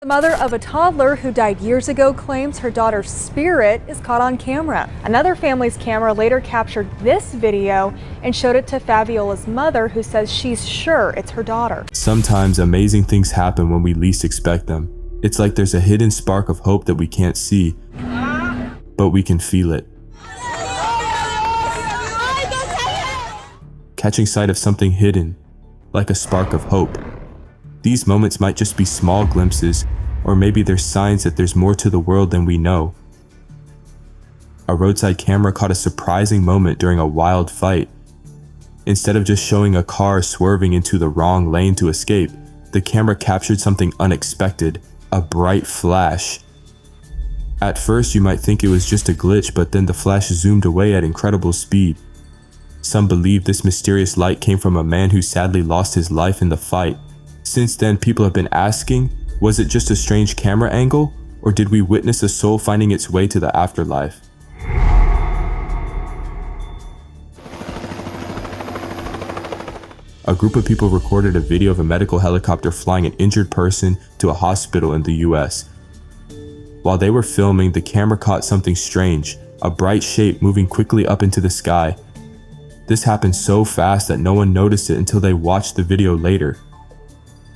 The mother of a toddler who died years ago claims her daughter's spirit is caught on camera. Another family's camera later captured this video and showed it to Fabiola's mother, who says she's sure it's her daughter. Sometimes amazing things happen when we least expect them. It's like there's a hidden spark of hope that we can't see, but we can feel it. Catching sight of something hidden, like a spark of hope. These moments might just be small glimpses, or maybe they're signs that there's more to the world than we know. A roadside camera caught a surprising moment during a wild fight. Instead of just showing a car swerving into the wrong lane to escape, the camera captured something unexpected, a bright flash. At first you might think it was just a glitch, but then the flash zoomed away at incredible speed. Some believe this mysterious light came from a man who sadly lost his life in the fight. Since then, people have been asking, was it just a strange camera angle, or did we witness a soul finding its way to the afterlife? A group of people recorded a video of a medical helicopter flying an injured person to a hospital in the US. While they were filming, the camera caught something strange, a bright shape moving quickly up into the sky. This happened so fast that no one noticed it until they watched the video later.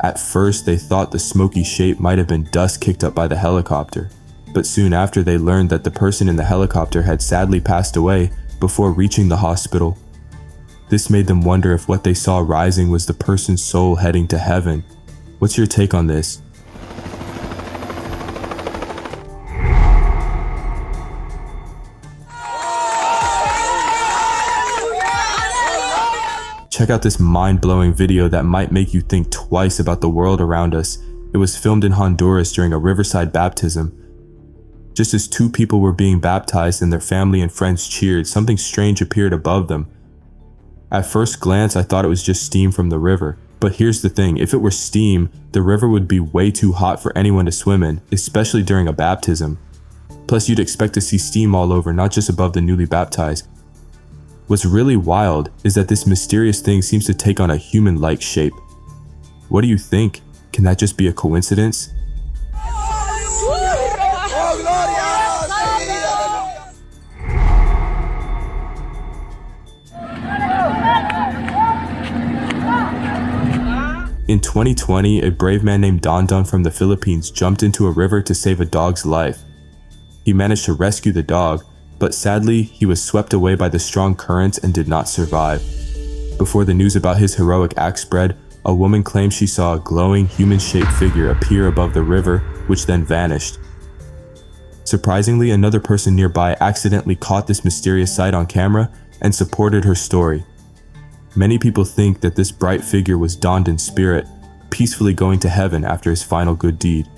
At first, they thought the smoky shape might have been dust kicked up by the helicopter, but soon after they learned that the person in the helicopter had sadly passed away before reaching the hospital. This made them wonder if what they saw rising was the person's soul heading to heaven. What's your take on this? Check out this mind-blowing video that might make you think twice about the world around us. It was filmed in Honduras during a riverside baptism. Just as two people were being baptized and their family and friends cheered, something strange appeared above them. At first glance, I thought it was just steam from the river. But here's the thing, if it were steam, the river would be way too hot for anyone to swim in, especially during a baptism. Plus, you'd expect to see steam all over, not just above the newly baptized. What's really wild is that this mysterious thing seems to take on a human-like shape. What do you think? Can that just be a coincidence? In 2020, a brave man named Don Don from the Philippines jumped into a river to save a dog's life. He managed to rescue the dog, but sadly, he was swept away by the strong currents and did not survive. Before the news about his heroic act spread, a woman claimed she saw a glowing human-shaped figure appear above the river, which then vanished. Surprisingly, another person nearby accidentally caught this mysterious sight on camera and supported her story. Many people think that this bright figure was Don Don's spirit, peacefully going to heaven after his final good deed.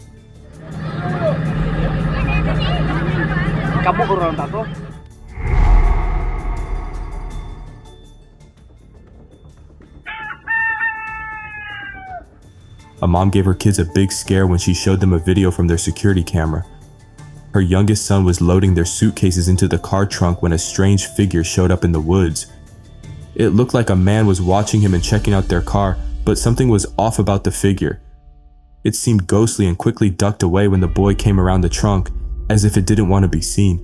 A mom gave her kids a big scare when she showed them a video from their security camera. Her youngest son was loading their suitcases into the car trunk when a strange figure showed up in the woods. It looked like a man was watching him and checking out their car, but something was off about the figure. It seemed ghostly and quickly ducked away when the boy came around the trunk, as if it didn't want to be seen.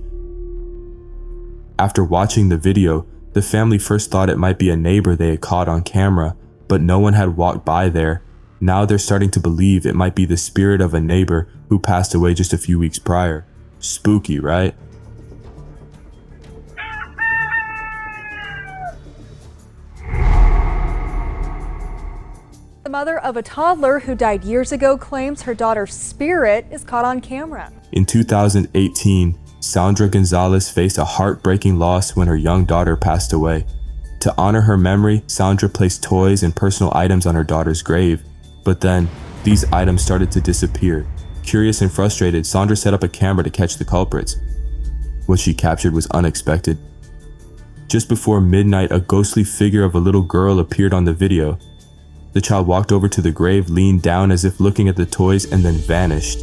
After watching the video, the family first thought it might be a neighbor they had caught on camera, but no one had walked by there. Now they're starting to believe it might be the spirit of a neighbor who passed away just a few weeks prior. Spooky, right? The mother of a toddler who died years ago claims her daughter's spirit is caught on camera. In 2018, Sandra Gonzalez faced a heartbreaking loss when her young daughter passed away. To honor her memory, Sandra placed toys and personal items on her daughter's grave. But then, these items started to disappear. Curious and frustrated, Sandra set up a camera to catch the culprits. What she captured was unexpected. Just before midnight, a ghostly figure of a little girl appeared on the video. The child walked over to the grave, leaned down as if looking at the toys, and then vanished.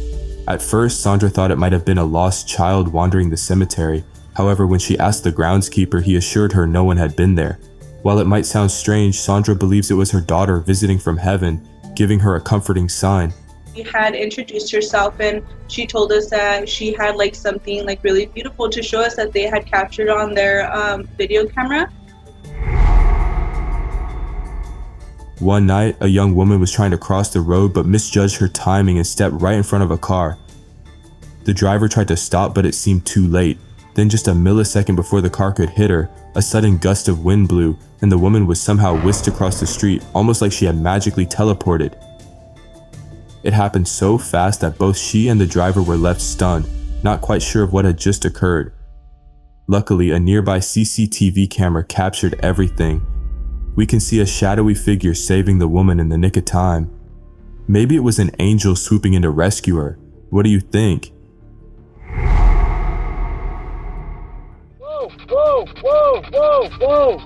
At first, Sandra thought it might have been a lost child wandering the cemetery. However, when she asked the groundskeeper, he assured her no one had been there. While it might sound strange, Sandra believes it was her daughter visiting from heaven, giving her a comforting sign. She had introduced herself, and she told us that she had like something like really beautiful to show us that they had captured on their video camera. One night, a young woman was trying to cross the road but misjudged her timing and stepped right in front of a car. The driver tried to stop, but it seemed too late. Then just a millisecond before the car could hit her, a sudden gust of wind blew, and the woman was somehow whisked across the street, almost like she had magically teleported. It happened so fast that both she and the driver were left stunned, not quite sure of what had just occurred. Luckily, a nearby CCTV camera captured everything. We can see a shadowy figure saving the woman in the nick of time. Maybe it was an angel swooping in to rescue her. What do you think? Whoa.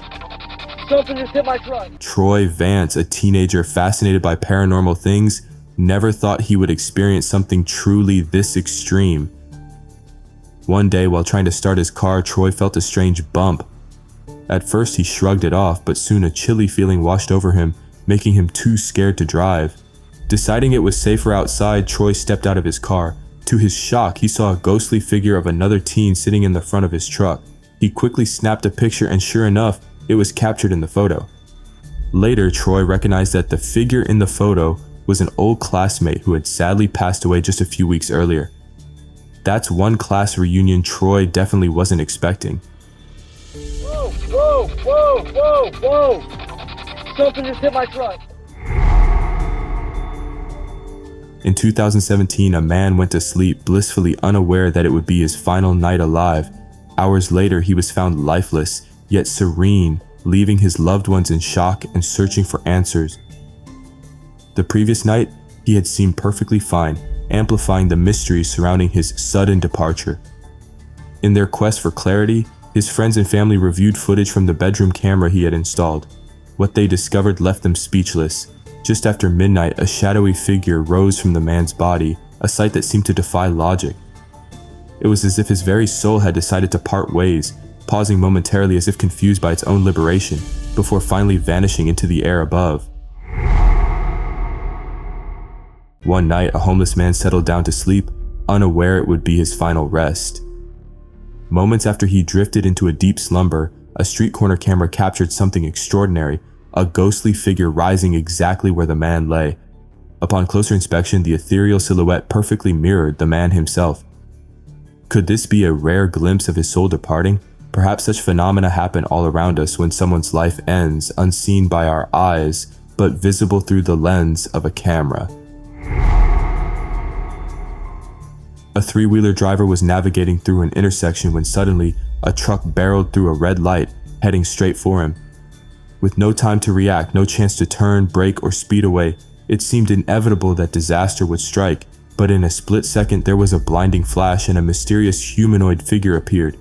Something just hit my truck. Troy Vance, a teenager fascinated by paranormal things, never thought he would experience something truly this extreme. One day, while trying to start his car, Troy felt a strange bump. At first, he shrugged it off, but soon a chilly feeling washed over him, making him too scared to drive. Deciding it was safer outside, Troy stepped out of his car. To his shock, he saw a ghostly figure of another teen sitting in the front of his truck. He quickly snapped a picture, and sure enough, it was captured in the photo. Later, Troy recognized that the figure in the photo was an old classmate who had sadly passed away just a few weeks earlier. That's one class reunion Troy definitely wasn't expecting. Whoa. Something just hit my truck. In 2017, a man went to sleep blissfully unaware that it would be his final night alive. Hours later, he was found lifeless, yet serene, leaving his loved ones in shock and searching for answers. The previous night, he had seemed perfectly fine, amplifying the mystery surrounding his sudden departure. In their quest for clarity, his friends and family reviewed footage from the bedroom camera he had installed. What they discovered left them speechless. Just after midnight, a shadowy figure rose from the man's body, a sight that seemed to defy logic. It was as if his very soul had decided to part ways, pausing momentarily as if confused by its own liberation, before finally vanishing into the air above. One night, a homeless man settled down to sleep, unaware it would be his final rest. Moments after he drifted into a deep slumber, a street corner camera captured something extraordinary, a ghostly figure rising exactly where the man lay. Upon closer inspection, the ethereal silhouette perfectly mirrored the man himself. Could this be a rare glimpse of his soul departing? Perhaps such phenomena happen all around us when someone's life ends, unseen by our eyes, but visible through the lens of a camera. A three-wheeler driver was navigating through an intersection when suddenly a truck barreled through a red light, heading straight for him. With no time to react, no chance to turn, brake, or speed away, it seemed inevitable that disaster would strike, but in a split second there was a blinding flash and a mysterious humanoid figure appeared.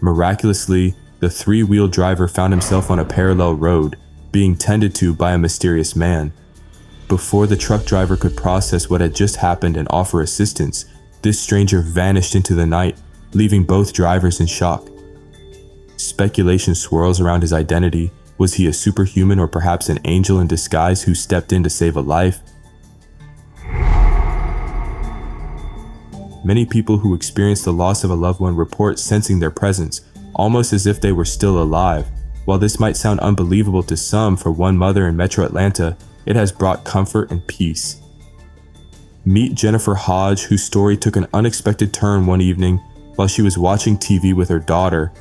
Miraculously, the three-wheel driver found himself on a parallel road, being tended to by a mysterious man. Before the truck driver could process what had just happened and offer assistance, this stranger vanished into the night, leaving both drivers in shock. Speculation swirls around his identity. Was he a superhuman or perhaps an angel in disguise who stepped in to save a life? Many people who experience the loss of a loved one report sensing their presence, almost as if they were still alive. While this might sound unbelievable to some, for one mother in Metro Atlanta, it has brought comfort and peace. Meet Jennifer Hodge, whose story took an unexpected turn one evening while she was watching TV with her daughter.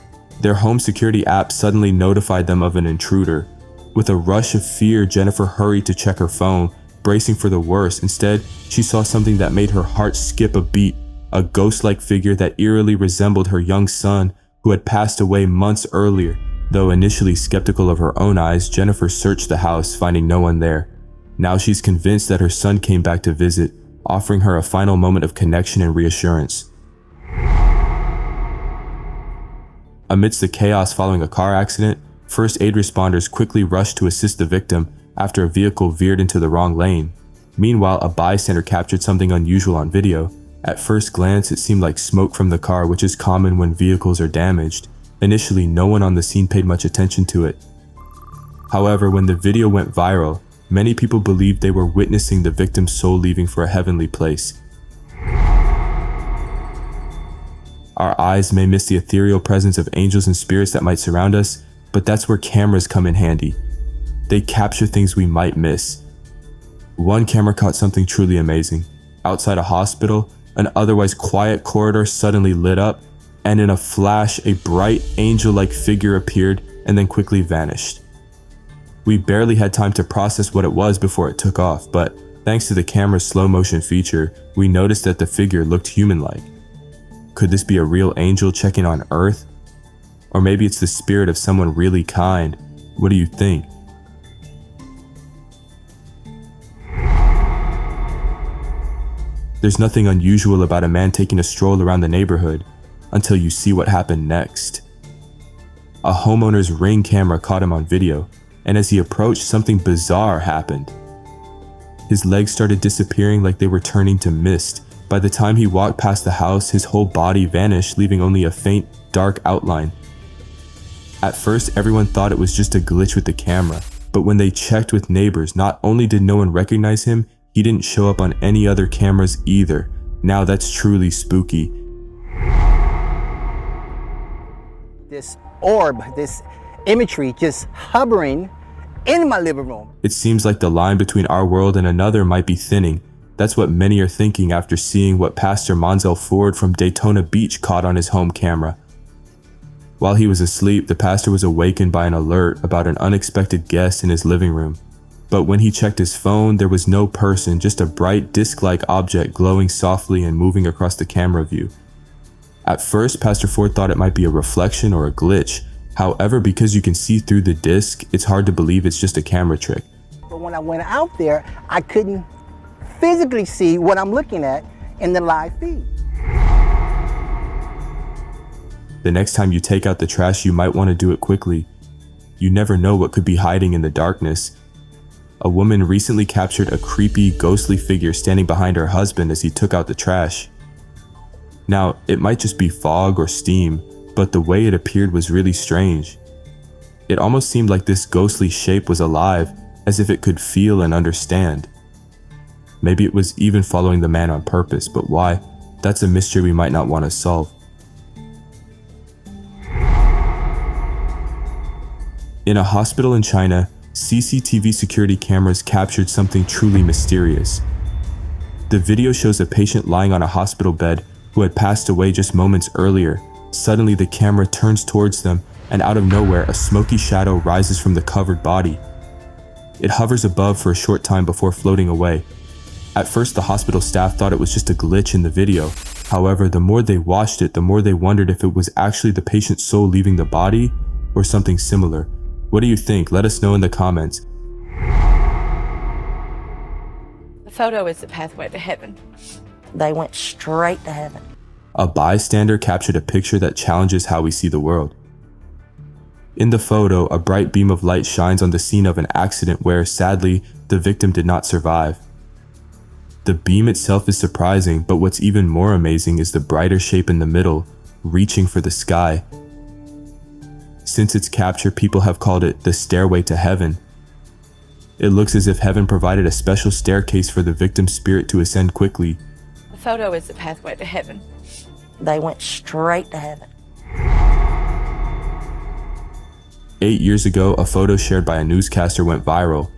Their home security app suddenly notified them of an intruder. With a rush of fear, Jennifer hurried to check her phone, bracing for the worst. Instead, she saw something that made her heart skip a beat, a ghost-like figure that eerily resembled her young son, who had passed away months earlier. Though initially skeptical of her own eyes, Jennifer searched the house, finding no one there. Now she's convinced that her son came back to visit, offering her a final moment of connection and reassurance. Amidst the chaos following a car accident, first aid responders quickly rushed to assist the victim after a vehicle veered into the wrong lane. Meanwhile, a bystander captured something unusual on video. At first glance, it seemed like smoke from the car, which is common when vehicles are damaged. Initially, no one on the scene paid much attention to it. However, when the video went viral, Many people believed they were witnessing the victim's soul leaving for a heavenly place. Our eyes may miss the ethereal presence of angels and spirits that might surround us, but that's where cameras come in handy. They capture things we might miss. One camera caught something truly amazing. Outside a hospital, an otherwise quiet corridor suddenly lit up, and in a flash, a bright angel-like figure appeared and then quickly vanished. We barely had time to process what it was before it took off, but thanks to the camera's slow motion feature, we noticed that the figure looked human-like. Could this be a real angel checking on Earth? Or maybe it's the spirit of someone really kind. What do you think? There's nothing unusual about a man taking a stroll around the neighborhood until you see what happened next. A homeowner's Ring camera caught him on video, and as he approached, something bizarre happened. His legs started disappearing like they were turning to mist. By the time he walked past the house, his whole body vanished, leaving only a faint, dark outline. At first, everyone thought it was just a glitch with the camera, but when they checked with neighbors, not only did no one recognize him, he didn't show up on any other cameras either. Now that's truly spooky. This orb, this imagery just hovering in my living room. It seems like the line between our world and another might be thinning. That's what many are thinking after seeing what Pastor Monzel Ford from Daytona Beach caught on his home camera. While he was asleep, the pastor was awakened by an alert about an unexpected guest in his living room. But when he checked his phone, there was no person, just a bright disc-like object glowing softly and moving across the camera view. At first, Pastor Ford thought it might be a reflection or a glitch. However, because you can see through the disc, it's hard to believe it's just a camera trick. But when I went out there, I couldn't physically see what I'm looking at in the live feed. The next time you take out the trash, you might want to do it quickly. You never know what could be hiding in the darkness. A woman recently captured a creepy, ghostly figure standing behind her husband as he took out the trash. Now, it might just be fog or steam, but the way it appeared was really strange. It almost seemed like this ghostly shape was alive, as if it could feel and understand. Maybe it was even following the man on purpose, but why? That's a mystery we might not want to solve. In a hospital in China, CCTV security cameras captured something truly mysterious. The video shows a patient lying on a hospital bed who had passed away just moments earlier. Suddenly, the camera turns towards them, and out of nowhere, a smoky shadow rises from the covered body. It hovers above for a short time before floating away. At first, the hospital staff thought it was just a glitch in the video. However, the more they watched it, the more they wondered if it was actually the patient's soul leaving the body or something similar. What do you think? Let us know in the comments. The photo is the pathway to heaven. They went straight to heaven. A bystander captured a picture that challenges how we see the world. In the photo, a bright beam of light shines on the scene of an accident where, sadly, the victim did not survive. The beam itself is surprising, but what's even more amazing is the brighter shape in the middle, reaching for the sky. Since its capture, people have called it the stairway to heaven. It looks as if heaven provided a special staircase for the victim's spirit to ascend quickly. The photo is the pathway to heaven. They went straight to heaven. 8 years ago, a photo shared by a newscaster went viral.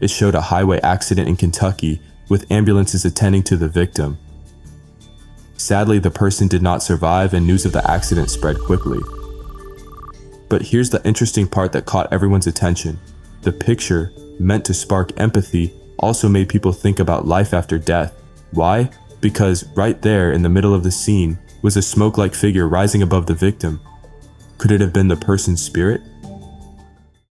It showed a highway accident in Kentucky with ambulances attending to the victim. Sadly, the person did not survive and news of the accident spread quickly. But here's the interesting part that caught everyone's attention. The picture, meant to spark empathy, also made people think about life after death. Why? Because right there in the middle of the scene was a smoke-like figure rising above the victim. Could it have been the person's spirit?